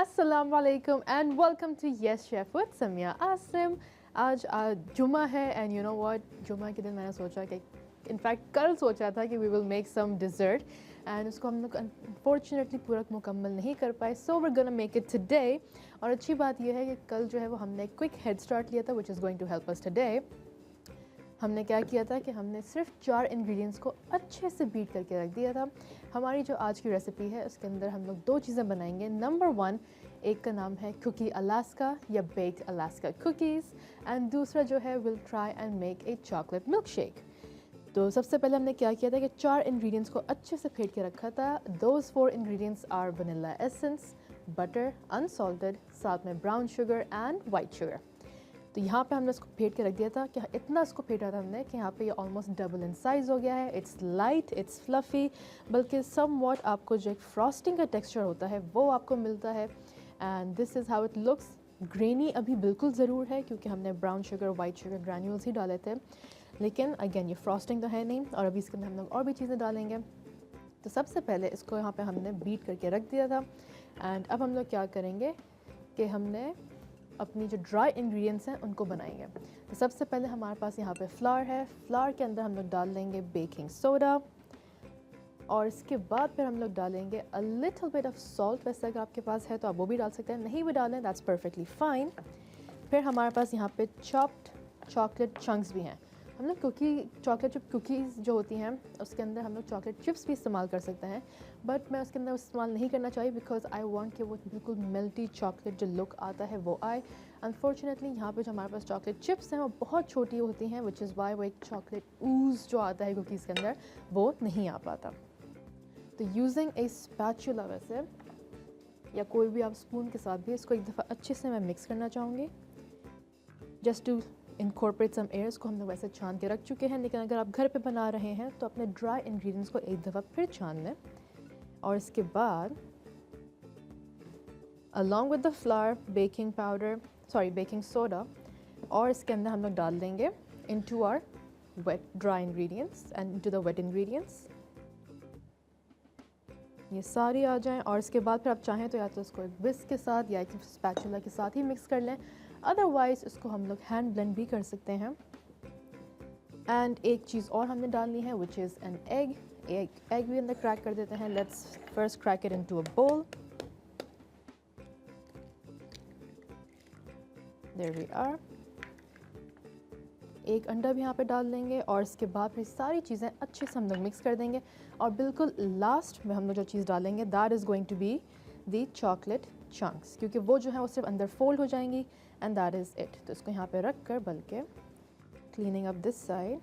अस्सलाम वालेकुम and welcome to yes chef with Samiya Asim. आज जुमा है एंड यू नो व्हाट, जुमा के दिन मैंने सोचा कि इनफैक्ट कल सोचा था कि we will make some dessert and उसको हम लोग अनफॉर्चुनेटली पूरा मुकम्मल नहीं कर पाए, so we are gonna make it today. और अच्छी बात यह है कि कल जो है वो हमने क्विक हेड स्टार्ट लिया था which is going to help us today. हमने क्या किया था कि हमने सिर्फ 4 इंग्रेडिएंट्स को अच्छे से बीट करके रख दिया था। हमारी जो आज की रेसिपी है उसके अंदर हम लोग 2 चीज़ें बनाएंगे। नंबर 1, एक का नाम है कुकी अलास्का या बेक्ड अलास्का कुकीज़ एंड दूसरा जो है will try and make a chocolate milk shake. तो सबसे पहले हमने क्या किया था कि 4 इंग्रेडिएंट्स को अच्छे से फेंट के रखा था। Those 4 ingredients are vanilla essence, butter unsalted, साथ में brown sugar and white sugar. तो यहाँ पे हमने इसको फेंट के रख दिया था कि इतना इसको फेंटा था हमने कि यहाँ पे ये ऑलमोस्ट डबल इन साइज़ हो गया है। इट्स लाइट, इट्स फ्लफ़ी, बल्कि सम वॉट आपको जो एक फ्रॉस्टिंग का टेक्सचर होता है वो आपको मिलता है। And this is how it looks. Grainy अभी बिल्कुल ज़रूर है क्योंकि हमने brown sugar white sugar granules ही डाले थे, लेकिन अगेन ये फ्रॉस्टिंग तो है नहीं और अभी इसके अंदर हम लोग और भी चीज़ें डालेंगे। तो सबसे पहले इसको यहाँ पे हमने बीट करके रख दिया था एंड अब हम लोग क्या करेंगे कि हमने अपनी जो ड्राई इंग्रेडिएंट्स हैं उनको बनाएंगे। तो सबसे पहले हमारे पास यहाँ पे फ्लावर है। फ्लावर के अंदर हम लोग डाल देंगे बेकिंग सोडा और इसके बाद फिर हम लोग डालेंगे अ लिटिल बिट ऑफ सॉल्ट। वैसे अगर आपके पास है तो आप वो भी डाल सकते हैं, नहीं भी डालें दैट्स परफेक्टली फाइन। फिर हमारे पास यहाँ पे चॉप्ड चॉकलेट चंक्स भी हैं। हम लोग चॉकलेट चिप कुकीज़ जो होती हैं उसके अंदर हम लोग चॉकलेट चिप्स भी इस्तेमाल कर सकते हैं, बट मैं उसके अंदर इस्तेमाल नहीं करना चाहिए बिकॉज आई वांट कि वो बिल्कुल मेल्टी चॉकलेट जो लुक आता है वो आए। अनफॉर्चुनेटली यहाँ पे जो हमारे पास चॉकलेट चिप्स हैं वो बहुत छोटी होती हैं, विच इज़ वाई वो एक चॉकलेट ऊज़ जो आता है कुकीज़ के अंदर वो नहीं आ पाता। तो यूजिंग ए स्पैचुला वैसे या कोई भी आप स्पून के साथ भी इसको एक दफ़ा अच्छे से मैं मिक्स करना चाहूँगी just to incorporate some airs को। हम लोग वैसे छान के रख चुके हैं, लेकिन अगर आप घर पे बना रहे हैं तो अपने ड्राई इंग्रेडिएंट्स को एक दफ़ा फिर छान लें और इसके बाद along with the flour baking soda और इसके अंदर हम लोग डाल देंगे into our wet dry ingredients and into the wet ingredients. ये सारी आ जाएं और इसके बाद फिर आप चाहें तो या तो इसको एक विस्क के साथ या एक स्पैचुला के साथ ही मिक्स कर लें, अदरवाइज़ इसको हम लोग हैंड ब्लेंड भी कर सकते हैं। एंड एक चीज़ और हमने डालनी है विच इज़ एन एग भी अंदर क्रैक कर देते हैं। Let's first crack it into a bowl. There we are. एक अंडा भी यहाँ पे डाल देंगे और इसके बाद फिर सारी चीज़ें अच्छे से हम लोग मिक्स कर देंगे और बिल्कुल लास्ट में हम लोग जो चीज़ डालेंगे that is going to be the chocolate chunks, क्योंकि वो जो है वो सिर्फ अंदर फोल्ड हो जाएंगी एंड दैट इज़ इट। तो इसको यहाँ पे रख कर बल्कि क्लीनिंग अप दिस साइड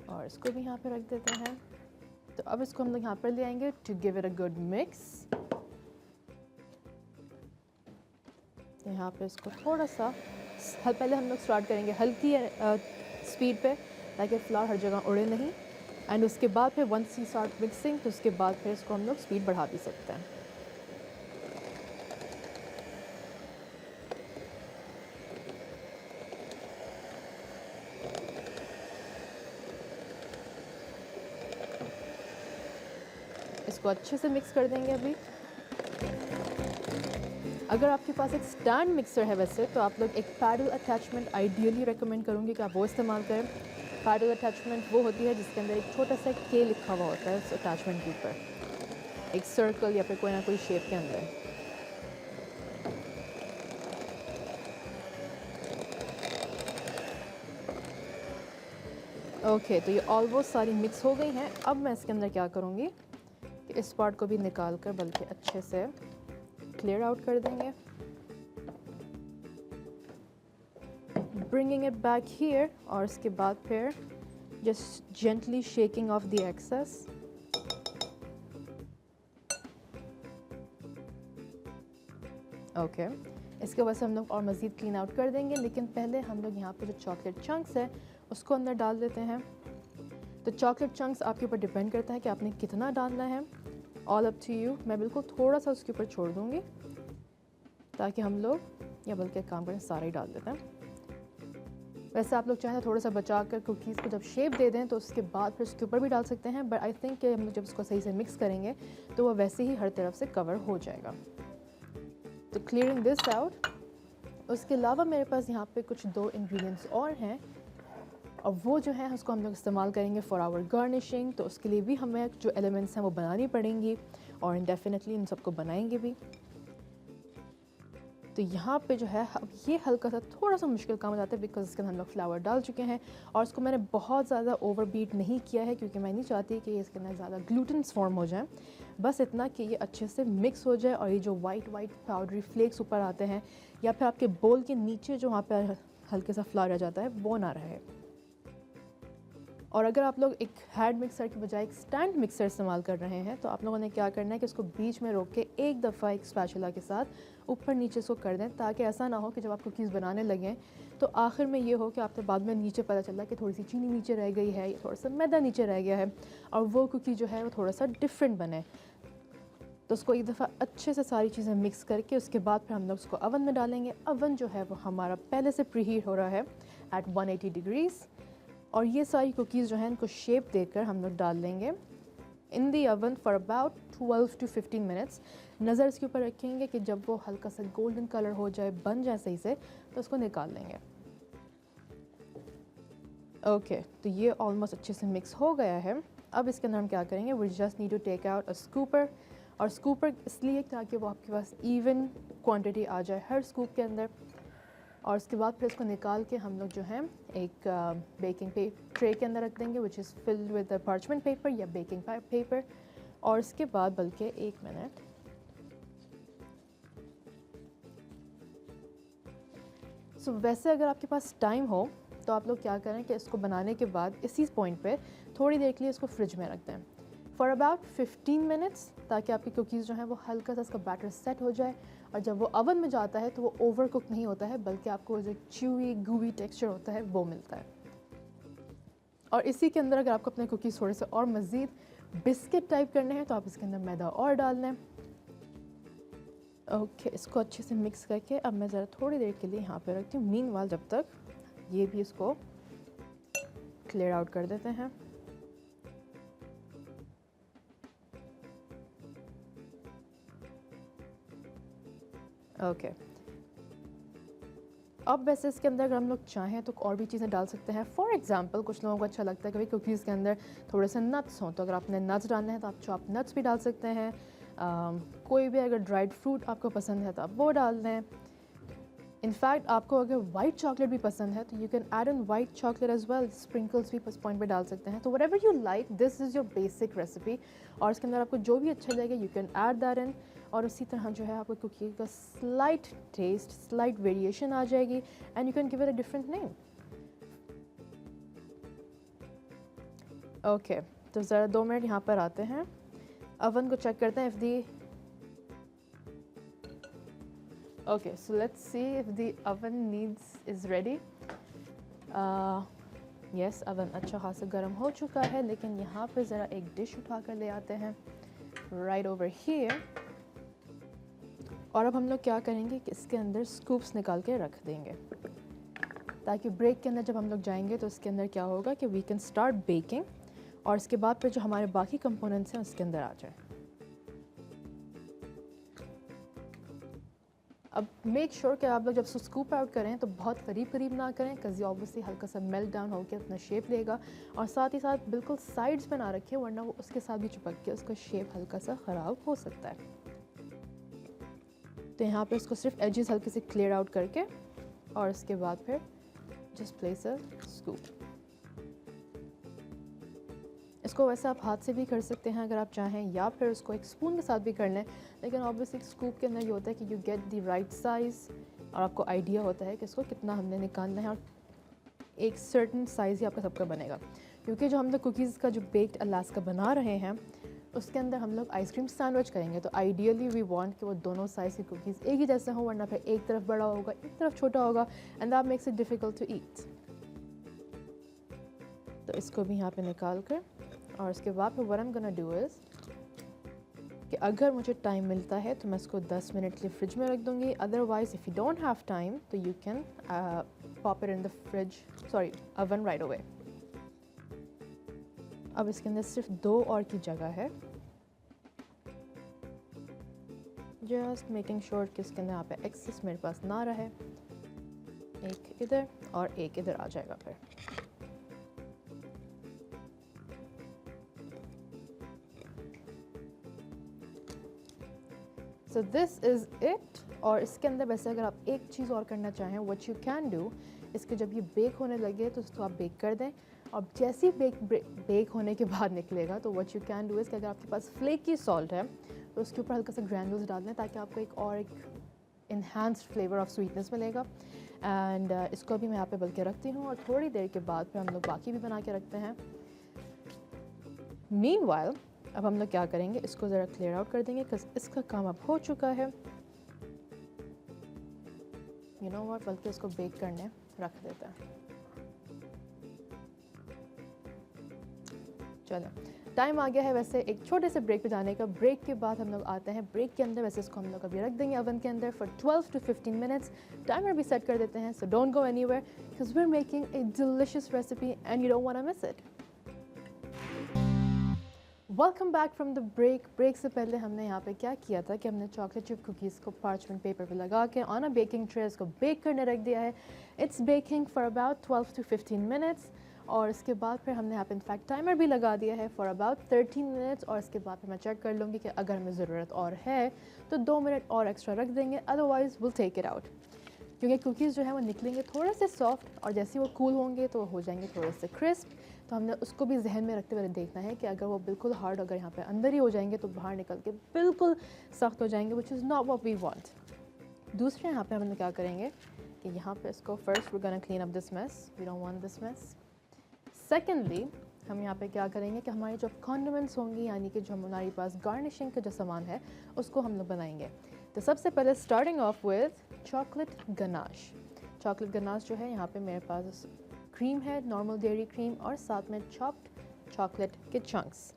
और इसको भी यहाँ पे रख देते हैं। तो अब इसको हम लोग यहाँ पर ले आएंगे to give it a good mix. यहाँ पे इसको थोड़ा सा पहले हम लोग स्टार्ट करेंगे हल्की स्पीड पे ताकि फ्लावर हर जगह उड़े नहीं, एंड उसके बाद फिर वंस वी स्टार्ट मिक्सिंग तो उसके बाद फिर इसको हम लोग स्पीड बढ़ा भी सकते हैं। इसको अच्छे से मिक्स कर देंगे। अभी अगर आपके पास एक स्टैंड मिक्सर है वैसे तो आप लोग एक पैडल अटैचमेंट आइडियली रेकमेंड करूँगी कि आप वो इस्तेमाल करें। पैडल अटैचमेंट वो होती है जिसके अंदर एक छोटा सा के लिखा हुआ होता है उस अटैचमेंट के ऊपर, एक सर्कल या फिर कोई ना कोई शेप के अंदर। ओके तो ये ऑलमोस्ट सारी मिक्स हो गई हैं। अब मैं इसके अंदर क्या करूँगी कि इस पार्ट को भी निकाल कर बल्कि अच्छे से क्लियर आउट कर देंगे, ब्रिंगिंग इट बैक हियर और इसके बाद फिर just gently shaking off the excess. Okay इसके वजह से हम लोग और मज़ीद क्लीन आउट कर देंगे, लेकिन पहले हम लोग यहाँ पे जो चॉकलेट चंक्स है उसको अंदर डाल देते हैं। तो चॉकलेट चंक्स आपके ऊपर डिपेंड करता है कि आपने कितना डालना है, ऑल अप टू यू। मैं बिल्कुल थोड़ा सा उसके ऊपर छोड़ दूँगी ताकि हम लोग या बल्कि काम करें सारे ही डाल देते हैं। वैसे आप लोग चाहें तो थोड़ा सा बचा कर कुकीज़ को जब शेप दे दें तो उसके बाद फिर उसके ऊपर भी डाल सकते हैं, बट आई थिंक कि हम जब उसको सही से मिक्स करेंगे तो वह वैसे ही हर तरफ से कवर हो जाएगा। तो क्लियरिंग दिस आउट, उसके अलावा मेरे पास यहाँ पे कुछ 2 इंग्रेडिएंट्स और हैं और वो जो है उसको हम लोग इस्तेमाल करेंगे फॉर आवर गार्निशिंग। तो उसके लिए भी हमें जो एलिमेंट्स हैं वो बनानी पड़ेंगी और डेफिनेटली इन सबको बनाएंगे भी। तो यहाँ पे जो है अब ये हल्का सा थोड़ा सा मुश्किल काम हो जाता है बिकॉज इसके अंदर हम लोग फ्लावर डाल चुके हैं और इसको मैंने बहुत ज़्यादा ओवर बीट नहीं किया है क्योंकि मैं नहीं चाहती कि इसके अंदर ज़्यादा ग्लूटेन्स फॉर्म हो जाए। बस इतना कि ये अच्छे से मिक्स हो जाए और ये जो वाइट पाउडरी फ्लेक्स ऊपर आते हैं या फिर आपके बोल के नीचे जो वहाँ पर हल्के सा फ्लावर आ जाता है वो ना रहे। और अगर आप लोग एक हैंड मिक्सर की बजाय एक स्टैंड मिक्सर इस्तेमाल कर रहे हैं तो आप लोगों ने क्या करना है कि उसको बीच में रोक के एक दफ़ा एक स्पैचुला के साथ ऊपर नीचे इसको कर दें, ताकि ऐसा ना हो कि जब आप कुकीज़ बनाने लगें तो आखिर में ये हो कि आपको बाद में नीचे पता चला कि थोड़ी सी चीनी नीचे रह गई है या थोड़ा सा मैदा नीचे रह गया है और वो कुकी जो है वो थोड़ा सा डिफरेंट बने। तो उसको एक दफ़ा अच्छे से सारी चीज़ें मिक्स करके उसके बाद फिर हम लोग उसको अवन में डालेंगे। अवन जो है वो हमारा पहले से प्रीहीट हो रहा है एट 180 डिग्रीज़ और ये सारी कुकीज़ जो हैं इनको शेप देकर हम लोग डाल लेंगे in the oven for about 12 to 15 minutes. नज़र इसके ऊपर रखेंगे कि जब वो हल्का सा गोल्डन कलर हो जाए, बन जाए सही से, तो उसको निकाल लेंगे। ओके तो ये ऑलमोस्ट अच्छे से मिक्स हो गया है। अब इसके अंदर हम क्या करेंगे, we just need to take out a scooper. और स्कूपर इसलिए ताकि वो आपके पास इवन क्वांटिटी आ जाए हर स्कूप के अंदर। और उसके बाद फिर इसको निकाल के हम लोग जो है एक बेकिंग ट्रे के अंदर रख देंगे which is filled with parchment paper या बेकिंग पेपर। और उसके बाद बल्कि 1 मिनट वैसे अगर आपके पास टाइम हो तो आप लोग क्या करें कि इसको बनाने के बाद इसी पॉइंट पे थोड़ी देर के लिए इसको फ्रिज में रख दें फॉर अबाउट 15 मिनट्स, ताकि आपकी कुकीज़ जो है वो हल्का सा इसका बैटर सेट हो जाए और जब वो अवन में जाता है तो वो ओवर कुक नहीं होता है, बल्कि आपको जो च्यूई गूवी टेक्सचर होता है वो मिलता है। और इसी के अंदर अगर आपको अपने कुकीज़ थोड़े से और मज़ीद बिस्किट टाइप करने हैं तो आप इसके अंदर मैदा और डाल लें। ओके इसको अच्छे से मिक्स करके अब मैं ज़रा थोड़ी देर के लिए यहाँ पे रखती हूँ। मीनवाइल जब तक ये भी इसको क्लियर आउट कर देते हैं। ओके अब वैसे इसके अंदर अगर हम लोग चाहें तो और भी चीज़ें डाल सकते हैं। फॉर एग्जांपल कुछ लोगों को अच्छा लगता है कि भाई कुकीज़ के अंदर थोड़े से नट्स हों, तो अगर आपने नट्स डालने हैं तो आप चॉप नट्स भी डाल सकते हैं। कोई भी अगर ड्राइड फ्रूट आपको पसंद है तो आप वो डाल दें। इनफैक्ट आपको अगर वाइट चॉकलेट भी पसंद है तो you can add in white chocolate as well, sprinkles भी इस पॉइंट पे डाल सकते हैं। तो whatever you like, this is your basic recipe और इसके अंदर आपको जो भी अच्छा लगे you can add that in. और उसी तरह जो है आपको कुकी का स्लाइट टेस्ट, स्लाइट वेरिएशन आ जाएगी and you can give it a different name. Okay तो ज़रा 2 मिनट यहाँ पर आते हैं, अवन को चेक करते हैं if the okay so let's see if the oven is ready. yes oven अच्छा खासा गर्म हो चुका है, लेकिन यहाँ पे ज़रा एक डिश उठा कर ले आते हैं right over here। और अब हम लोग क्या करेंगे कि इसके अंदर स्कूप्स निकाल के रख देंगे ताकि ब्रेक के अंदर जब हम लोग जाएंगे तो इसके अंदर क्या होगा कि वी कैन स्टार्ट बेकिंग और इसके बाद फिर जो हमारे बाकी कंपोनेंट्स हैं उसके अंदर आ जाए। अब मेक श्योर कि आप लोग जब स्कूप आउट करें तो बहुत करीब करीब ना करें, बिकॉज ऑब्वियसली हल्का सा मेल्ट डाउन होकर अपना शेप लेगा। और साथ ही साथ बिल्कुल साइड्स पे ना रखें वरना वो उसके साथ भी चिपक के उसका शेप हल्का सा ख़राब हो सकता है। तो यहाँ पे उसको सिर्फ एजेस हल्के से क्लियर आउट करके और इसके बाद फिर जस्ट प्लेस अ स्कूप। इसको वैसे आप हाथ से भी कर सकते हैं अगर आप चाहें, या फिर उसको एक स्पून के साथ भी कर लें, लेकिन ऑब्वियसली स्कूप के अंदर ये होता है कि you get the right size और आपको आइडिया होता है कि इसको कितना हमने निकालना है और एक सर्टन साइज़ ही आपका सबका बनेगा। क्योंकि जो हम लोग कुकीज़ का जो बेक्ड अलास्का बना रहे हैं उसके अंदर हम लोग आइसक्रीम सैंडविच करेंगे, तो आइडियली वी वांट कि वो दोनों साइज़ की कुकीज़ एक ही जैसे हो, वरना फिर एक तरफ बड़ा होगा एक तरफ छोटा होगा and that makes it difficult to eat. तो इसको भी यहाँ पे निकाल कर और उसके बाद फिर what I am gonna do is कि अगर मुझे टाइम मिलता है तो मैं इसको 10 मिनट के लिए फ्रिज में रख दूँगी। Otherwise if you don't have time तो you can pop it in the fridge sorry oven right away. अब इसके अंदर सिर्फ 2 और की जगह है, जस्ट मेकिंग श्योर कि इसके अंदर यहाँ पे एक्सेस मेरे पास ना रहे। एक इधर और एक इधर आ जाएगा फिर। सो दिस इज़ इट। और इसके अंदर वैसे अगर आप एक चीज़ और करना चाहें, व्हाट यू कैन डू, इसके जब ये बेक होने लगे तो इसको आप बेक कर दें। और जैसे ही बेक होने के बाद निकलेगा तो what you can do is कि अगर आपके पास फ्लेकी सॉल्ट है तो उसके ऊपर हल्का सा ग्रैन्यूल्स डाल दें, ताकि आपको एक इन्हांस्ड फ्लेवर ऑफ स्वीटनेस मिलेगा। एंड इसको भी मैं यहाँ पे बल्कि रखती हूँ और थोड़ी देर के बाद फिर हम लोग बाकी भी बना के रखते हैं। मीनवाइल अब हम लोग क्या करेंगे, इसको ज़रा क्लियर आउट कर देंगे बिकॉज इसका काम अब हो चुका है। यू नो व्हाट, बल्कि इसको बेक करने रख देते हैं। चलो टाइम आ गया है वैसे एक छोटे से ब्रेक पे जाने का। ब्रेक के बाद हम लोग आते हैं ब्रेक के अंदर। वैसे इसको हम लोग अभी रख देंगे ओवन के अंदर फॉर 12 to 15 मिनट्स। टाइमर भी सेट कर देते हैं, so don't go anywhere because we are making a delicious recipe and you don't want to miss it. Welcome back from the break. Break से पहले हमने यहाँ पे क्या किया था कि हमने चॉकलेट चिप कुकीज़ को पार्चमेंट पेपर पे लगा के ऑन अ बेकिंग ट्रे इसको बेक करने रख दिया है। It's baking for about 12 to 15 minutes. और इसके बाद फिर हमने यहाँ पे इनफैक्ट टाइमर भी लगा दिया है फॉर अबाउट 13 मिनट्स। और इसके बाद फिर मैं चेक कर लूँगी कि अगर हमें ज़रूरत और है तो 2 मिनट और एक्स्ट्रा रख देंगे, otherwise will take it out. क्योंकि कुकीज़ जो है वो निकलेंगे थोड़े से सॉफ्ट और जैसे वो कूल होंगे तो हो जाएंगे थोड़े से क्रिस्प। तो हमने उसको भी जहन में रखते हुए देखना है कि अगर वो बिल्कुल हार्ड अगर यहाँ पे अंदर ही हो जाएंगे तो बाहर निकल के बिल्कुल सख्त हो जाएंगे, which is not what we want. दूसरे यहाँ पे हम क्या करेंगे कि यहाँ पे इसको first we gonna clean up this mess, we don't want this mess. Secondly हम यहाँ पे क्या करेंगे कि हमारी जो कॉन्डिमेंट्स होंगी, यानी कि जो हमारे पास गार्निशिंग का जो सामान है उसको हम लोग बनाएंगे। तो सबसे पहले starting of with chocolate ganache. Chocolate ganache जो है यहाँ पे मेरे पास क्रीम है, नॉर्मल डेयरी क्रीम, और साथ में चॉप्ड चॉकलेट के चंक्स।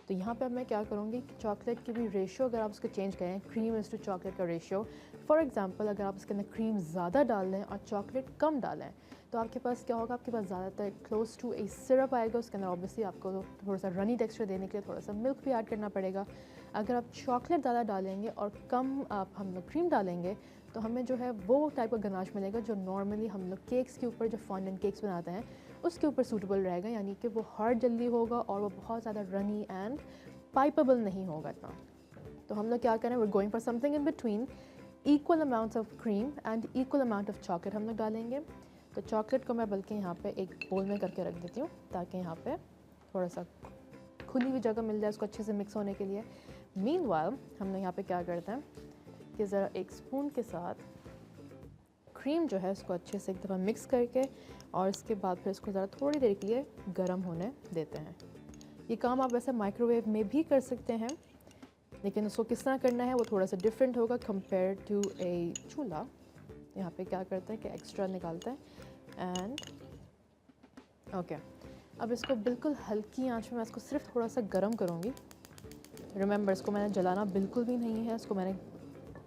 तो यहाँ पे अब मैं क्या करूँगी कि चॉकलेट की भी रेशियो अगर आप उसको चेंज करें, क्रीम इज़ टू चॉकलेट का रेशियो, फॉर एग्जांपल अगर आप इसके अंदर क्रीम ज़्यादा डाल दें और चॉकलेट कम डालें तो आपके पास क्या होगा, आपके पास ज़्यादातर क्लोज टू ए सिरप आएगा। उसके अंदर ऑब्वियसली आपको थोड़ा सा रनी टेक्सचर देने के लिए थोड़ा सा मिल्क भी ऐड करना पड़ेगा। अगर आप चॉकलेट ज़्यादा डालेंगे और कम आप हम लोग क्रीम डालेंगे तो हमें जो है वो टाइप का गनाश मिलेगा जो नॉर्मली हम लोग केक्स के ऊपर जो फॉन्डेंट केक्स बनाते हैं उसके ऊपर सूटेबल रहेगा, यानी कि वो हार्ड जल्दी होगा और वो बहुत ज़्यादा रनी एंड पाइपेबल नहीं होगा इतना। तो हम लोग क्या करें, we are going for something in between, equal amounts of cream and equal amount of chocolate हम लोग डालेंगे। तो चॉकलेट को मैं बल्कि यहाँ पे एक बोल में करके रख देती हूँ ताकि यहाँ पे थोड़ा सा खुली हुई जगह मिल जाए उसको अच्छे से मिक्स होने के लिए। मीनवाइल हम लोग यहाँ पे क्या करते हैं कि ज़रा एक स्पून के साथ क्रीम जो है उसको अच्छे से एक दफ़ा मिक्स करके और इसके बाद फिर इसको ज़रा थोड़ी देर के लिए गर्म होने देते हैं। ये काम आप वैसे माइक्रोवेव में भी कर सकते हैं, लेकिन उसको किस तरह करना है वो थोड़ा सा डिफरेंट होगा कंपेयर टू ए चूल्हा। यहाँ पे क्या करते हैं कि एक्स्ट्रा निकालते हैं एंड ओके। अब इसको बिल्कुल हल्की आंच में मैं इसको सिर्फ थोड़ा सा गर्म करूँगी। रिमेंबर इसको मैंने जलाना बिल्कुल भी नहीं है, इसको मैंने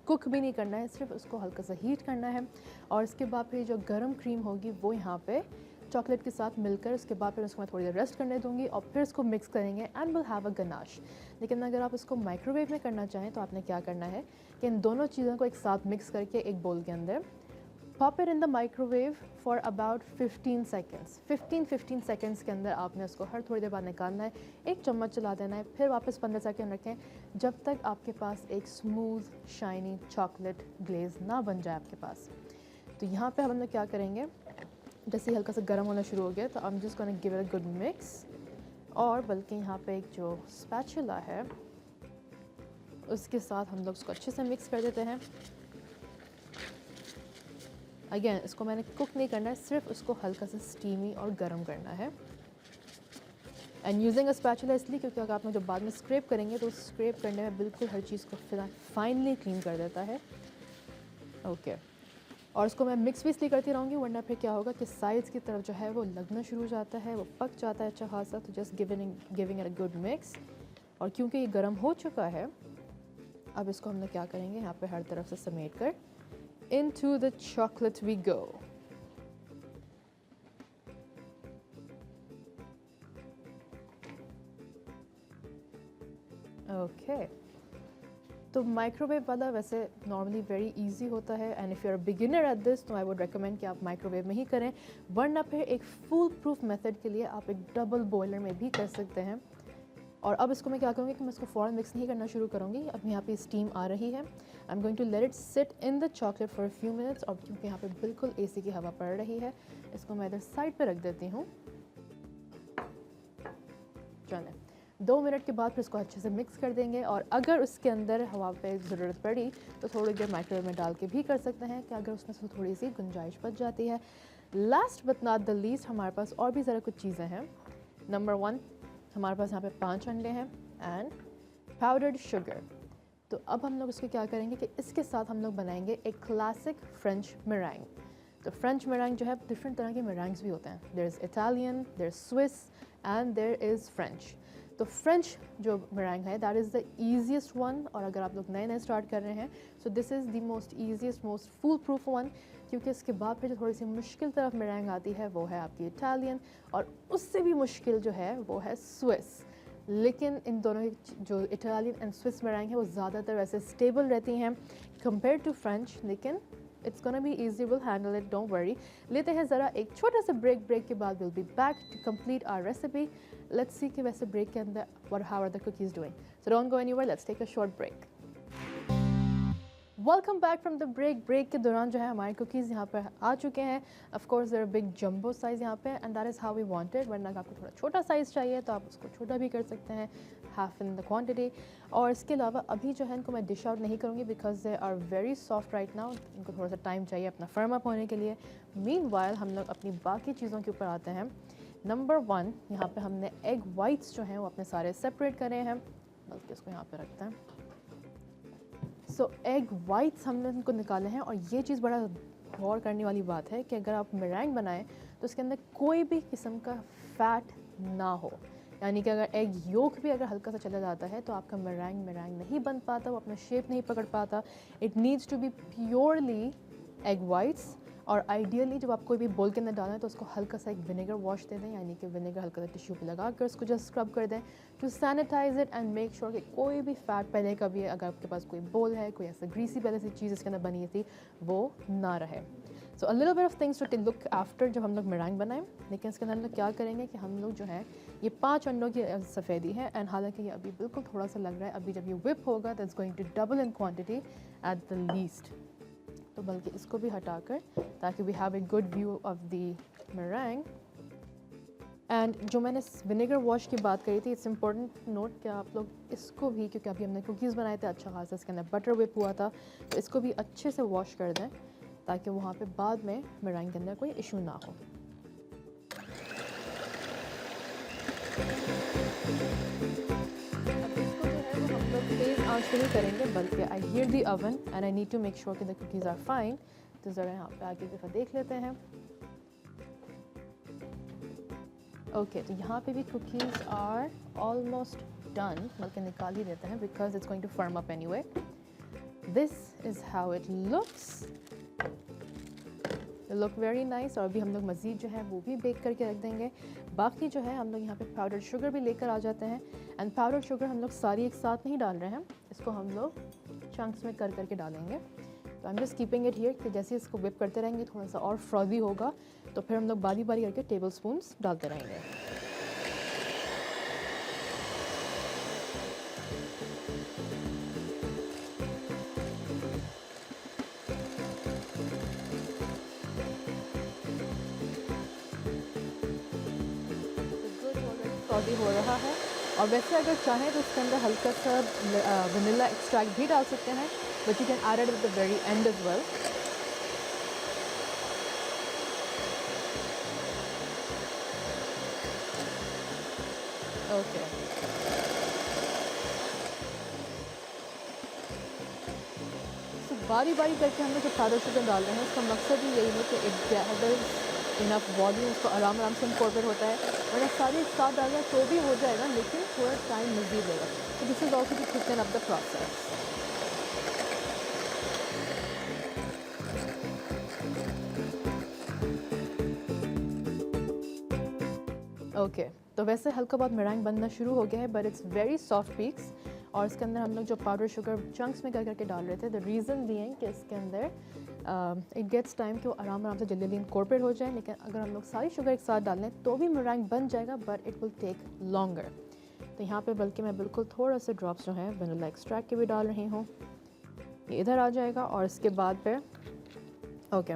कुक भी नहीं करना है, सिर्फ उसको हल्का सा हीट करना है। और इसके बाद फिर जो गर्म क्रीम होगी वो यहाँ पे चॉकलेट के साथ मिलकर उसके बाद फिर उसको मैं थोड़ी देर रेस्ट करने दूँगी और फिर इसको मिक्स करेंगे and will have a ganache. लेकिन अगर आप इसको माइक्रोवेव में करना चाहें तो आपने क्या करना है कि इन दोनों चीज़ों को एक साथ मिक्स करके एक बोल के अंदर pop it in the microwave for about 15 seconds. 15 seconds के अंदर आपने उसको हर थोड़ी देर बाद निकालना है, एक चम्मच चला देना है, फिर वापस 15 सेकेंड रखें जब तक आपके पास एक स्मूथ शाइनी चॉकलेट ग्लेज ना बन जाए आपके पास। तो यहाँ पे हम लोग क्या करेंगे, जैसे हल्का सा गर्म होना शुरू हो गया तो I'm just gonna give it a good mix। और बल्कि यहाँ पे एक जो स्पैचुला है उसके साथ हम लोग उसको अच्छे से मिक्स कर देते हैं। अगेन इसको मैंने कुक नहीं करना है, सिर्फ उसको हल्का सा स्टीमी और गर्म करना है। एंड यूजिंग अ स्पैचुला इसलिए क्योंकि अगर आप जब बाद में स्क्रैप करेंगे तो स्क्रैप करने में बिल्कुल हर चीज़ को फाइनली क्लीन कर देता है। ओके और उसको मैं मिक्स भी इसलिए करती रहूँगी वरना फिर क्या होगा कि साइड्स की तरफ जो है वो लगना शुरू हो जाता है, वो पक जाता है अच्छा खासा। तो just giving it a good mix. और क्योंकि ये गर्म हो चुका है अब इसको हम लोग क्या करेंगे, यहाँ पे हर तरफ से समेट कर into the chocolate we go। Okay, तो माइक्रोवेव वाला वैसे नॉर्मली वेरी इजी होता है, and if you are beginner at this तो आई वुड रिकमेंड कि आप माइक्रोवेव में ही करें, वरना फिर एक फुल प्रूफ मेथड के लिए आप एक डबल बॉयलर में भी कर सकते हैं। और अब इसको मैं क्या करूँगी कि मैं इसको फ़ौरन मिक्स नहीं करना शुरू करूँगी। अब यहाँ पे स्टीम आ रही है, I am going to let it sit in the chocolate for a few minutes. और क्योंकि यहाँ पे बिल्कुल एसी की हवा पड़ रही है, इसको मैं इधर साइड पे रख देती हूँ। चलें, 2 मिनट के बाद फिर इसको अच्छे से मिक्स कर देंगे, और अगर उसके अंदर हवा पे ज़रूरत पड़ी तो थोड़ी देर माइक्रोवेव में डाल के भी कर सकते हैं, कि अगर उसमें से थोड़ी सी गुंजाइश बच जाती है। Last but not the least, हमारे पास और भी ज़रा कुछ चीज़ें हैं। नंबर 1, हमारे पास यहाँ पे 5 अंडे हैं एंड पाउडर्ड शुगर। तो अब हम लोग इसको क्या करेंगे कि इसके साथ हम लोग बनाएंगे एक क्लासिक फ्रेंच मेरेंग। तो फ्रेंच मेरेंग जो है, डिफरेंट तरह के मेरेंग्स भी होते हैं। There is Italian, there is Swiss and there is French. तो फ्रेंच जो मेरेंग है, that is the easiest one. और अगर आप लोग नए नए स्टार्ट कर रहे हैं, so this is the most easiest, most full proof one. क्योंकि इसके बाद फिर जो थोड़ी सी मुश्किल तरफ मेरेंग आती है वो है आपकी इटालियन, और उससे भी मुश्किल जो है वो है स्विस। लेकिन इन दोनों की जो इटालियन एंड स्विस मेरेंग है वो ज़्यादातर वैसे स्टेबल रहती हैं कंपेयर टू फ्रेंच, लेकिन it's gonna be easy, will handle it, don't worry. लेते हैं ज़रा एक छोटा सा ब्रेक के बाद will be back to complete our recipe. Let's see कि वैसे ब्रेक के अंदर what how are the cookies doing. So don't go anywhere, let's take a short break. Welcome back from the break के दौरान जो है हमारे कुकीज़ यहाँ पर आ चुके हैं। Of course they're big jumbo size यहाँ पे, and that is how we wanted. वरना अगर आपको थोड़ा छोटा साइज़ चाहिए तो आप उसको छोटा भी कर सकते हैं, हाफ इन द क्वांटिटी। और इसके अलावा अभी जो है इनको मैं डिश आउट नहीं करूँगी because they are very soft right now. इनको थोड़ा सा टाइम चाहिए अपना फर्म अप होने के लिए। मीनवाइल हम लोग अपनी बाकी चीज़ों के ऊपर आते हैं। नंबर 1, यहाँ पर हमने एग वाइट्स जो हैं वो अपने सारे सेपरेट करे हैं, बल्कि इसको यहाँ पर रखते हैं। सो एग वाइट्स हमने इनको निकाले हैं। और ये चीज़ बड़ा गौर करने वाली बात है कि अगर आप मेरेंग बनाएं तो उसके अंदर कोई भी किस्म का फ़ैट ना हो, यानी कि अगर एग योक भी अगर हल्का सा चला जाता है तो आपका मेरेंग नहीं बन पाता, वो अपना शेप नहीं पकड़ पाता। It needs to be purely egg whites. और आइडियली जब आप कोई भी बोल के अंदर डालें तो उसको हल्का सा एक विनेगर वॉश दे दें, यानी कि विनेगर हल्का सा टिश्यू पे लगा कर उसको जस्ट स्क्रब कर दें to sanitize it and make sure कि कोई भी फैट पहले का भी, अगर आपके पास कोई बोल है, कोई ऐसा ग्रीसी पहले से चीज़ इसके अंदर बनी थी, वो ना रहे। So a little bit of things to look after जब हम लोग मेरेंग बनाएं। लेकिन इसके अंदर हम लोग क्या करेंगे कि हम लोग जो है ये 5 अंडों की सफ़ेदी है, एंड हालांकि ये अभी बिल्कुल थोड़ा सा लग रहा है, अभी जब ये विप होगा that's going to double in quantity at the least. तो बल्कि इसको भी हटाकर, ताकि we have a good view of the meringue. And जो मैंने विनेगर वॉश की बात करी थी, इट्स इम्पॉर्टेंट नोट कि आप लोग इसको भी, क्योंकि अभी हमने कुकीज़ बनाए थे, अच्छा खासा इसके अंदर बटर विप हुआ था, तो इसको भी अच्छे से वॉश कर दें ताकि वहाँ पे बाद में मेरेंग के अंदर कोई इशू ना हो। तेज़ आंच पे नहीं करेंगे, बल्कि I hear the oven and I need to make sure कि द कुकीज़ आर फाइन। तो ज़रा यहाँ पे आगे की तरफ देख लेते हैं। ओके, तो यहाँ पे भी कुकीज़ आर ऑलमोस्ट डन, बल्कि निकाल ही देते हैं because it's going to firm up anyway. This is how it looks, look very nice. और अभी हम लोग मज़ीद जो है वो भी बेक करके रख देंगे। बाकी जो है हम लोग यहाँ पे पाउडर शुगर भी लेकर आ जाते हैं, एंड पाउडर शुगर हम लोग सारी एक साथ नहीं डाल रहे हैं, इसको हम लोग चंक्स में कर करके डालेंगे। तो आई am just keeping it here कि जैसे इसको विप करते रहेंगे थोड़ा सा और फ्रॉजी होगा, तो फिर हम लोग बारी बारी करके टेबल स्पून्स डालते रहेंगे। फ्रॉजी हो रहा है, और वैसे अगर चाहें तो इसके अंदर हल्का सा वनीला एक्सट्रैक्ट भी डाल सकते हैं, but you can add it at the very end as well. Okay, तो बारी बारी करके हम लोग जो पाउडर शुगर डाल रहे हैं उसका मकसद ही यही है कि इट गैदर्स इनफ वॉल्यूम, उसको आराम आराम से इनकॉर्पोरेट होता है। वरना सारी एक साथ डाल तो भी हो जाएगा, लेकिन थोड़ा टाइम मज़ीद लेगा। तो this is also to quicken up the process. Okay, तो वैसे हल्का बहुत मेरेंग बनना शुरू हो गया है, but it's very soft peaks. और इसके अंदर हम लोग जो पाउडर शुगर चंक्स में कर करके डाल रहे थे, द रीज़न बीइंग कि इसके अंदर इट गेट्स टाइम कि वो आराम से जल्दी जल्दी इनकॉर्पोरेट हो जाए। लेकिन अगर हम लोग सारी शुगर एक साथ डाल लें तो भी मेरेंग बन जाएगा, but it will take longer. तो यहाँ पे बल्कि मैं बिल्कुल थोड़ा सा ड्रॉप्स जो है वनीला एक्सट्रैक्ट के भी डाल रही हूँ, ये इधर आ जाएगा। और इसके बाद फिर ओके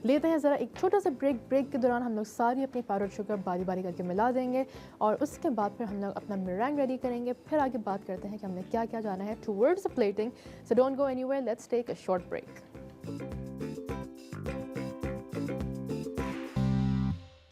लेते हैं ज़रा एक छोटा सा ब्रेक के दौरान हम लोग सारी अपनी पाउडर शुगर बारी बारी करके मिला देंगे और उसके बाद फिर हम लोग अपना मेरेंग रेडी करेंगे। फिर आगे बात करते हैं कि हमने क्या क्या जाना है towards the plating. So don't go anywhere, let's take a short break.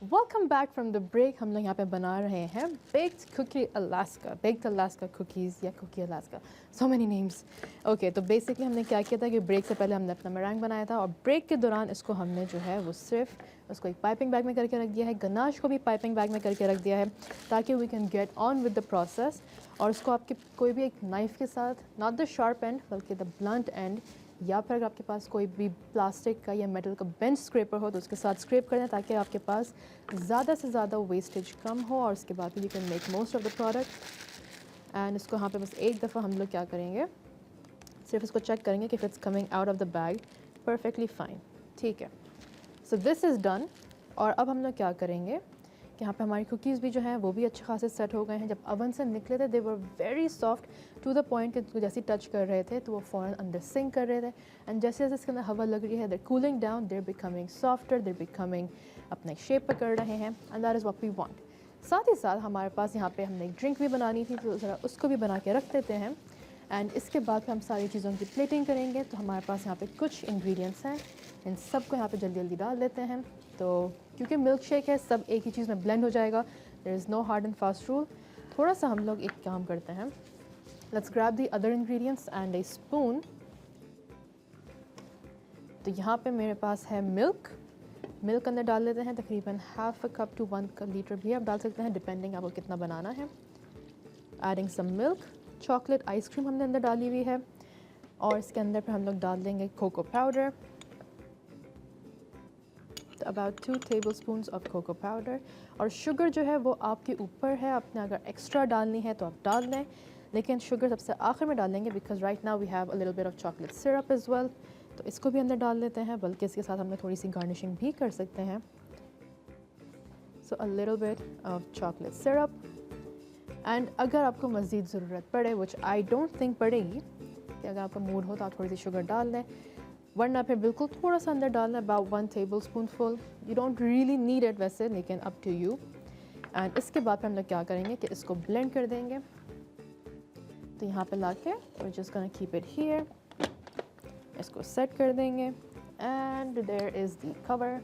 Welcome back from the break. हम लोग यहाँ पे बना रहे हैं baked cookie Alaska, baked Alaska cookies या cookie Alaska, so many names. Okay, तो बेसिकली हमने क्या किया था कि ब्रेक से पहले हमने अपना मेरेंग बनाया था और ब्रेक के दौरान इसको हमने जो है वो सिर्फ उसको एक पाइपिंग बैग में करके रख दिया है, गनाश को भी पाइपिंग बैग में करके रख दिया है ताकि we can get on with the process. और उसको आपके कोई भी एक नाइफ़ के साथ, नॉट द शार्प एंड बल्कि द ब्लंट एंड, या फिर अगर आपके पास कोई भी प्लास्टिक का या मेटल का बेंच स्क्रैपर हो तो उसके साथ स्क्रैप कर दें ताकि आपके पास ज़्यादा से ज़्यादा वेस्टेज कम हो और उसके बाद you can make most of the product. And इसको यहाँ पे बस एक दफ़ा हम लोग क्या करेंगे, सिर्फ इसको चेक करेंगे कि it's coming out of the bag perfectly fine, ठीक है। सो दिस इज़ डन। और अब हम लोग क्या करेंगे कि यहाँ पे हमारी कुकीज़ भी जो हैं वो भी अच्छे खासे सेट हो गए हैं। जब अवन से निकले थे they were very soft to the point कि जैसे टच कर रहे थे तो वो फ़ौरन अंदर सिंक कर रहे थे। एंड जैसे जैसे इसके अंदर हवा लग रही है they're cooling down, they're becoming softer, they're becoming अपने शेप पकड़ रहे हैं and that is what we want. साथ ही साथ हमारे पास यहाँ पे हमने एक ड्रिंक भी बनानी थी तो ज़रा उसको भी बना के रख देते हैं। एंड इसके बाद फिर हम सारी चीज़ों की प्लेटिंग करेंगे। तो हमारे पास यहाँ पे कुछ इंग्रेडिएंट्स हैं, इन सबको यहाँ पे जल्दी जल्दी डाल देते हैं। तो क्योंकि मिल्क शेक है सब एक ही चीज़ में ब्लेंड हो जाएगा, there is no hard and fast rule. थोड़ा सा हम लोग एक काम करते हैं, let's grab the other ingredients and a spoon. तो यहाँ पे मेरे पास है मिल्क अंदर डाल लेते हैं, तकरीबन half a cup to 1 litre भी आप डाल सकते हैं डिपेंडिंग आपको कितना बनाना है। Adding some milk, chocolate ice cream हमने अंदर डाली हुई है और इसके अंदर फिर हम लोग डाल देंगे कोको पाउडर, तो about 2 tablespoons of cocoa powder. और शुगर जो है वो आपके ऊपर है, आपने अगर एक्स्ट्रा डालनी है तो आप डाल दें, लेकिन शुगर सबसे आखिर में डालेंगे because right now we have a little bit of chocolate syrup as well. तो इसको भी अंदर डाल लेते हैं, बल्कि इसके साथ हम थोड़ी सी गार्निशिंग भी कर सकते हैं। So a little bit of chocolate syrup. And अगर आपको मज़ीद ज़रूरत पड़े, विच आई डोंट थिंक पड़ेगी, कि अगर आपका मूड हो तो आप थोड़ी सी शुगर डाल दें, वरना फिर बिल्कुल थोड़ा सा अंदर डालना है, about 1 tablespoonful. You don't really need it वैसे, लेकिन अप टू यू। एंड इसके बाद फिर हम लोग क्या करेंगे कि इसको ब्लेंड कर देंगे। तो यहाँ पे ला के we just gonna keep it here, इसको सेट कर देंगे and there is the cover.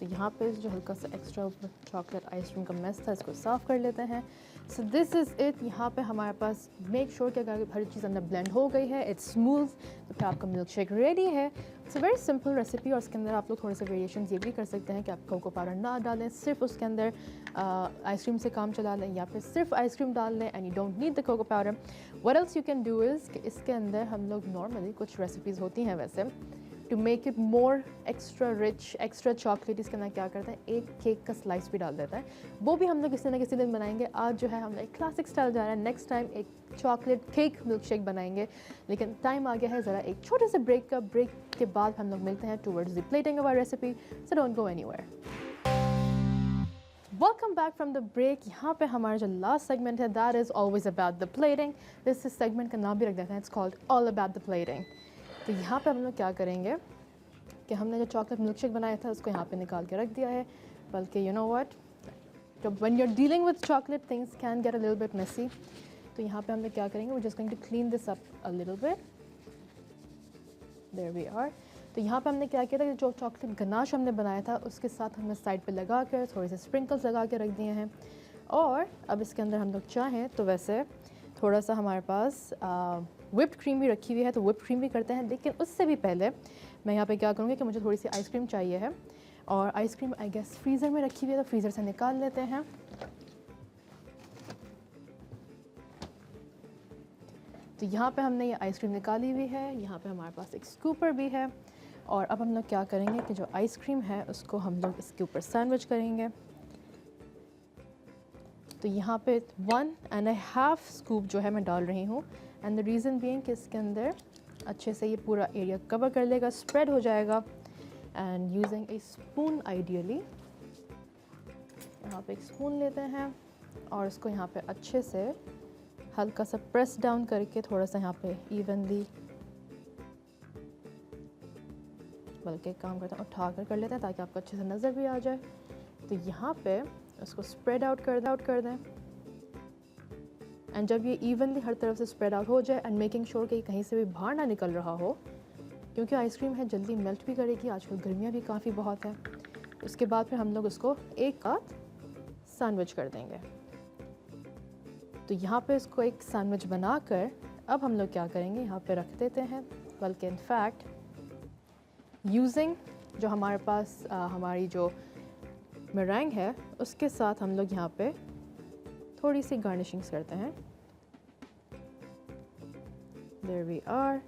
यहाँ पे जो हल्का सा एक्स्ट्रा चॉकलेट आइसक्रीम का मेस था इसको साफ़ कर लेते हैं। So this is it. यहाँ पे हमारे पास मेक श्योर कि अगर हर चीज़ अंदर ब्लेंड हो गई है, इट्स स्मूथ, तो फिर आपका मिल्क शेक रेडी है। It's a very simple recipe और इसके अंदर आप लोग थोड़े से वेरिएशन ये भी कर सकते हैं कि आप कोको पाउडर ना डालें, सिर्फ उसके अंदर आइसक्रीम से काम चला लें, या फिर सिर्फ आइसक्रीम डाल लें and you don't need the cocoa powder. What else you can do is कि इसके अंदर हम लोग नॉर्मली कुछ रेसिपीज़ होती हैं वैसे to make it more extra rich, extra chocolate, इसके अंदर क्या करता है एक केक का स्लाइस भी डाल देता है। वो भी हम लोग किसी न किसी दिन बनाएंगे। आज जो है हम एक क्लासिक स्टाइल जा रहा है, नेक्स्ट टाइम एक चॉकलेट केक मिल्क शेक बनाएंगे। लेकिन टाइम आ गया है ज़रा एक छोटे से ब्रेक का। ब्रेक के बाद हम लोग मिलते हैं towards the plating of our recipe, so don't go anywhere. Welcome back from the break. यहाँ पे हमारा जो लास्ट सेगमेंट है that is always about the plating. This segment का नाम भी रख देते हैं, it's called all about the plating. तो यहाँ पे हम लोग क्या करेंगे कि हमने जो चॉकलेट मिल्क शेक बनाया था उसको यहाँ पे निकाल के रख दिया है। बल्कि यू नो व्हाट, जब when you are dealing with chocolate things can get a little bit messy. तो यहाँ पे हम लोग क्या करेंगे, we just going to clean this up a little bit. There we are. तो यहाँ पे हमने क्या किया था कि जो चॉकलेट गनाश हमने बनाया था उसके साथ हमने साइड पे लगा कर थोड़े से स्प्रिंकल्स लगा के रख दिए हैं। और अब इसके अंदर हम लोग चाहें तो वैसे थोड़ा सा हमारे पास whipped क्रीम भी रखी हुई है, तो whipped क्रीम भी करते हैं। लेकिन उससे भी पहले मैं यहाँ पे क्या करूँगी कि मुझे थोड़ी सी आइसक्रीम चाहिए है, और आइसक्रीम आई गेस फ्रीज़र में रखी हुई है, तो फ्रीज़र से निकाल लेते हैं। तो यहाँ पे हमने ये आइसक्रीम निकाली हुई है, यहाँ पे हमारे पास एक स्कूपर भी है, और अब हम लोग क्या करेंगे कि जो आइसक्रीम है उसको हम लोग इसके ऊपर सैंडविच करेंगे। तो यहाँ पे 1.5 स्कूप जो है मैं डाल रही हूँ, एंड द रीज़न बीइंग कि इसके अंदर अच्छे से ये पूरा एरिया कवर कर लेगा, स्प्रेड हो जाएगा। And using A spoon ideally, यहाँ पे एक स्पून लेते हैं और इसको यहाँ पे अच्छे से हल्का सा प्रेस डाउन करके थोड़ा सा यहाँ पे इवनली, बल्कि काम करते हैं उठा कर लेते हैं ताकि आपको अच्छे से नज़र भी आ जाए। तो यहाँ पे उसको स्प्रेड आउट कर दें, एंड जब ये इवनली हर तरफ से स्प्रेड आउट हो जाए, एंड मेकिंग श्योर कि कहीं से भी बाहर ना निकल रहा हो, क्योंकि आइसक्रीम है जल्दी मेल्ट भी करेगी, आजकल गर्मियाँ भी काफ़ी बहुत है। उसके बाद फिर हम लोग उसको एक साथ सैंडविच कर देंगे। तो यहाँ पे इसको एक सैंडविच बनाकर अब हम लोग क्या करेंगे, यहाँ पे रख देते हैं। बल्कि इनफैक्ट यूजिंग जो हमारे पास हमारी जो मेरेंग है उसके साथ हम लोग यहाँ पे थोड़ी सी गार्निशिंग्स करते हैं। There we are.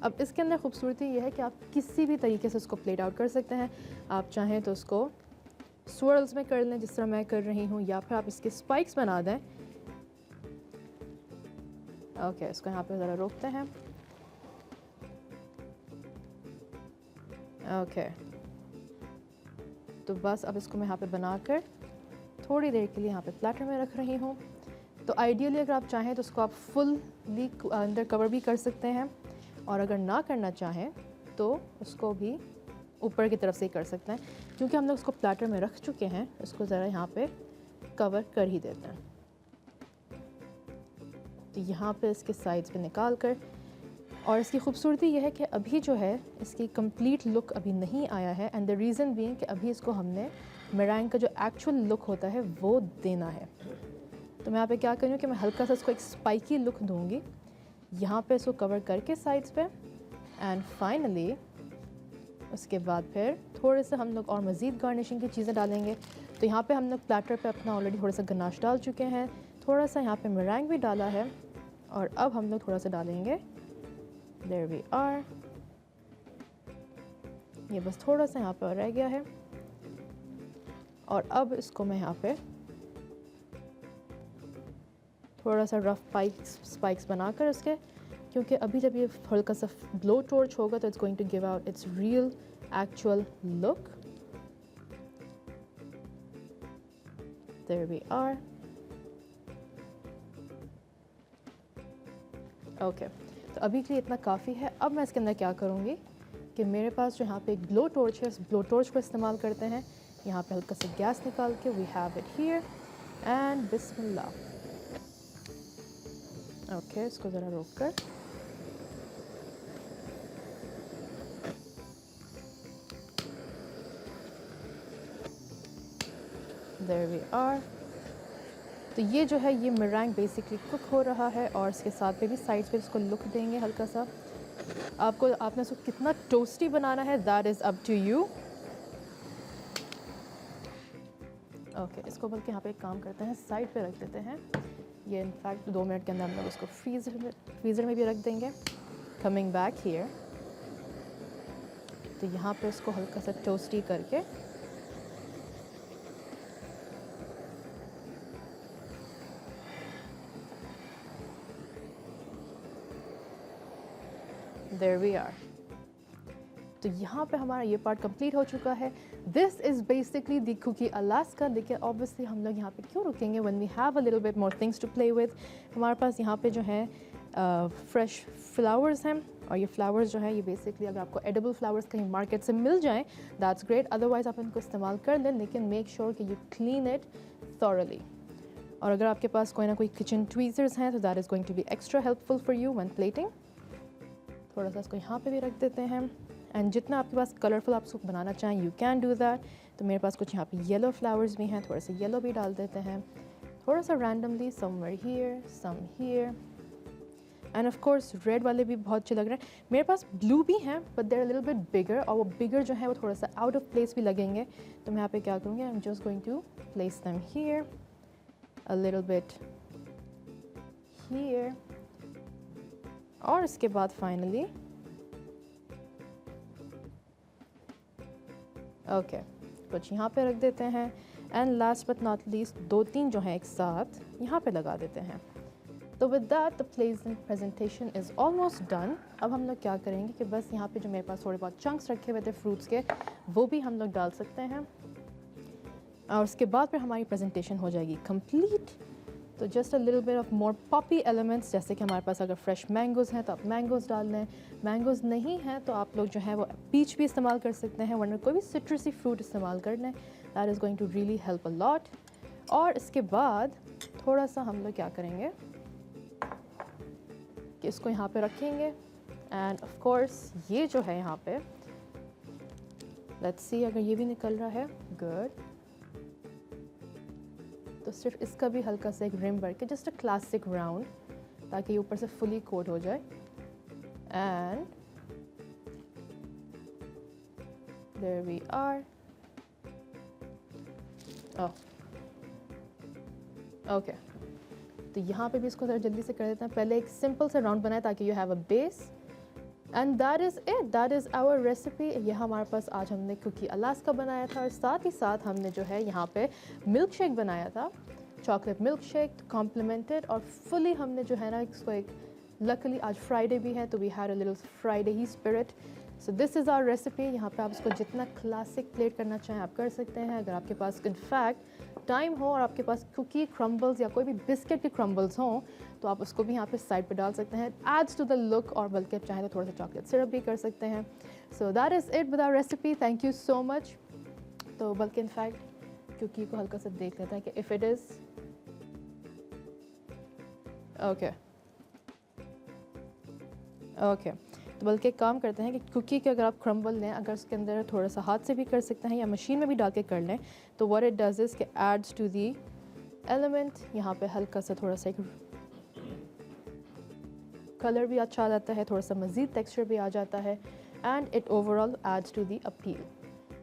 अब इसके अंदर खूबसूरती ये है कि आप किसी भी तरीके से उसको प्लेट आउट कर सकते हैं। आप चाहें तो उसको swirls में कर लें जिस तरह मैं कर रही हूँ, या फिर आप इसके स्पाइक्स बना दें। ओके, इसको यहाँ पे ज़रा रोकते हैं। ओके, तो बस अब इसको मैं यहाँ पे बनाकर थोड़ी देर के लिए यहाँ पे प्लेटर में रख रही हूँ। तो आइडियली अगर आप चाहें तो उसको आप फुल्ली अंदर कवर भी कर सकते हैं, और अगर ना करना चाहें तो उसको भी ऊपर की तरफ से ही कर सकते हैं। क्योंकि हम लोग उसको प्लेटर में रख चुके हैं, इसको ज़रा यहाँ पे कवर कर ही देते हैं। तो यहाँ पे इसके साइड्स पे निकाल कर, और इसकी खूबसूरती यह है कि अभी जो है इसकी कंप्लीट लुक अभी नहीं आया है, एंड द रीज़न बीइंग कि अभी इसको हमने मेरेंग का जो एक्चुअल लुक होता है वो देना है। तो मैं यहाँ पे क्या करूँ कि मैं हल्का सा इसको एक स्पाइकी लुक दूँगी, यहाँ पे इसको कवर करके साइड्स पे, एंड फाइनली उसके बाद फिर थोड़े से हम लोग और मज़ीद गार्निशिंग की चीज़ें डालेंगे। तो यहाँ पे हम लोग प्लेटर पे अपना ऑलरेडी थोड़ा सा गनाश डाल चुके हैं, थोड़ा सा यहाँ पे मेरेंग भी डाला है, और अब हम लोग थोड़ा सा डालेंगे। There we are. ये बस थोड़ा सा यहाँ पर रह गया है, और अब इसको मैं यहाँ पे थोड़ा सा रफ स्पाइक्स बनाकर उसके, क्योंकि अभी जब ये हल्का सा ब्लो टॉर्च होगा तो it's going to give out its real actual look. There we are. Okay, तो अभी के लिए इतना काफ़ी है। अब मैं इसके अंदर क्या करूँगी कि मेरे पास जो यहाँ पे एक ब्लो टॉर्च है, उस ब्लो टॉर्च को इस्तेमाल करते हैं। यहाँ पे हल्का सा गैस निकाल के we have it here, and बिस्मिल्लाह। ओके, इसको ज़रा रोक कर देयर वी आर। तो ये जो है ये मेरेंग बेसिकली कुक हो रहा है, और इसके साथ पे भी साइड्स पे इसको लुक देंगे हल्का सा। आपने इसको कितना टोस्टी बनाना है that is up to you. Okay, इसको बल्कि यहाँ पे एक काम करते हैं, साइड पे रख देते हैं। ये इनफैक्ट 2 मिनट के अंदर हम लोग उसको फ्रीज़र में भी रख देंगे। कमिंग बैक हियर, तो यहाँ पे इसको हल्का सा टोस्टी करके देयर वी आर। तो यहाँ पे हमारा ये पार्ट कंप्लीट हो चुका है। This is basically the cookie Alaska. लेकिन ऑब्वियसली हम लोग यहाँ पे क्यों रुकेंगे when we have a little bit more things to play with. हमारे पास यहाँ पे जो है फ्रेश फ्लावर्स हैं, और ये फ्लावर्स जो है ये बेसिकली अगर आपको एडिबल फ्लावर्स कहीं मार्केट से मिल जाएं दैट्स ग्रेट, अदरवाइज आप इनको इस्तेमाल कर लें, लेकिन मेक श्योर कि यू क्लीन इट थॉरली। और अगर आपके पास कोई ना कोई किचन ट्वीज़र्स हैं तो that is going to be extra helpful for you when plating. थोड़ा सा इसको यहाँ पे भी रख देते हैं, एंड जितना आपके पास कलरफुल आप इसको बनाना चाहें यू कैन डू दैट। तो मेरे पास कुछ यहाँ पे येलो फ्लावर्स भी हैं, थोड़े से येलो भी डाल देते हैं, थोड़ा सा randomly, somewhere here, some here. And of course red वाले भी बहुत अच्छे लग रहे हैं. मेरे पास ब्लू भी हैं बट देर लिटिल बिट बिगर, और वो बिगर जो है वो थोड़ा सा आउट ऑफ प्लेस भी लगेंगे. तो मैं यहाँ पे क्या करूँगी, I am just going to place them here, a little bit here, और इसके बाद फाइनली ओके कुछ यहाँ पे रख देते हैं. And last but not least 2-3 जो हैं एक साथ यहाँ पे लगा देते हैं. तो with that the presentation is almost done. अब हम लोग क्या करेंगे कि बस यहाँ पे जो मेरे पास थोड़े बहुत चंक्स रखे हुए थे फ्रूट्स के, वो भी हम लोग डाल सकते हैं, और उसके बाद फिर हमारी प्रेजेंटेशन हो जाएगी कंप्लीट. तो just a little bit of more Poppy elements, जैसे कि हमारे पास अगर फ्रेश मैंगोज़ हैं तो आप मैंगोज़ डाल लें, मैंगोज़ नहीं हैं तो आप लोग जो है वो पीच भी इस्तेमाल कर सकते हैं, वरना कोई भी सिट्रसी फ्रूट इस्तेमाल कर लें. That is going to really help a lot. और इसके बाद थोड़ा सा हम लोग क्या करेंगे कि इसको यहाँ पे रखेंगे. एंड ऑफ कोर्स ये जो है यहाँ पे, लेट्स सी अगर ये भी निकल रहा है, गुड. तो सिर्फ इसका भी हल्का सा एक रिम भर के, जस्ट अ क्लासिक राउंड, ताकि ऊपर से फुली कोट हो जाए. And there we are. Okay तो यहाँ पे भी इसको ज़रा जल्दी से कर देते हैं. पहले एक सिंपल सा राउंड बनाए ताकि you have a base. And that is it, that is our recipe. ये हमारे पास आज हमने कुकी अलास्का बनाया था, और साथ ही साथ हमने जो है यहाँ पे मिल्क शेक बनाया था, चॉकलेट मिल्क शेक कॉम्प्लीमेंटेड. और फुली हमने जो है ना इसको एक, लकली आज फ्राइडे भी है तो we had a little Friday ही spirit. So this is our recipe. यहाँ पे आप इसको जितना क्लासिक प्लेट करना चाहें आप कर सकते हैं. अगर आपके पास इनफैक्ट टाइम हो और आपके पास कुकी क्रम्बल्स या कोई भी बिस्किट के क्रम्बल्स हों तो आप उसको भी यहाँ पे साइड पे डाल सकते हैं. एड्स टू द लुक, और बल्कि आप चाहें तो थोड़ा सा चॉकलेट सिरप भी कर सकते हैं. So that is it with our recipe. Thank you so much. तो बल्कि इनफैक्ट कुकी को हल्का सा देख लेते हैं कि if it is okay okay. तो बल्कि एक काम करते हैं कि कुकी के अगर आप क्रम्बल लें, अगर उसके अंदर थोड़ा सा हाथ से भी कर सकते हैं या मशीन में भी डाल के कर लें, तो व्हाट इट डज इज़ कि एड्स टू दी एलिमेंट. यहाँ पे हल्का सा थोड़ा सा एक कलर भी अच्छा आ जाता है, थोड़ा सा मज़ीद टेक्सचर भी आ जाता है, and it overall adds to the appeal.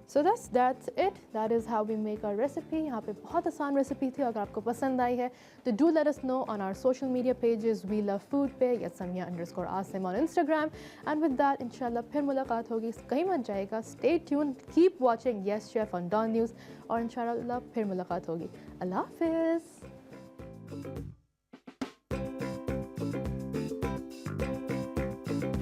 So that's it, that is how we make our recipe. यहाँ पे बहुत आसान रेसिपी थी. अगर आपको पसंद आई है तो do let us know on our social media pages, we love food पे या samia_asim on Instagram. And with that इंशाल्लाह फिर मुलाकात होगी. कहीं मत जाएगा, stay tune, keep watching yes chef on Dawn News, और इंशाल्लाह फिर मुलाकात होगी. अल्लाह हाफिज़.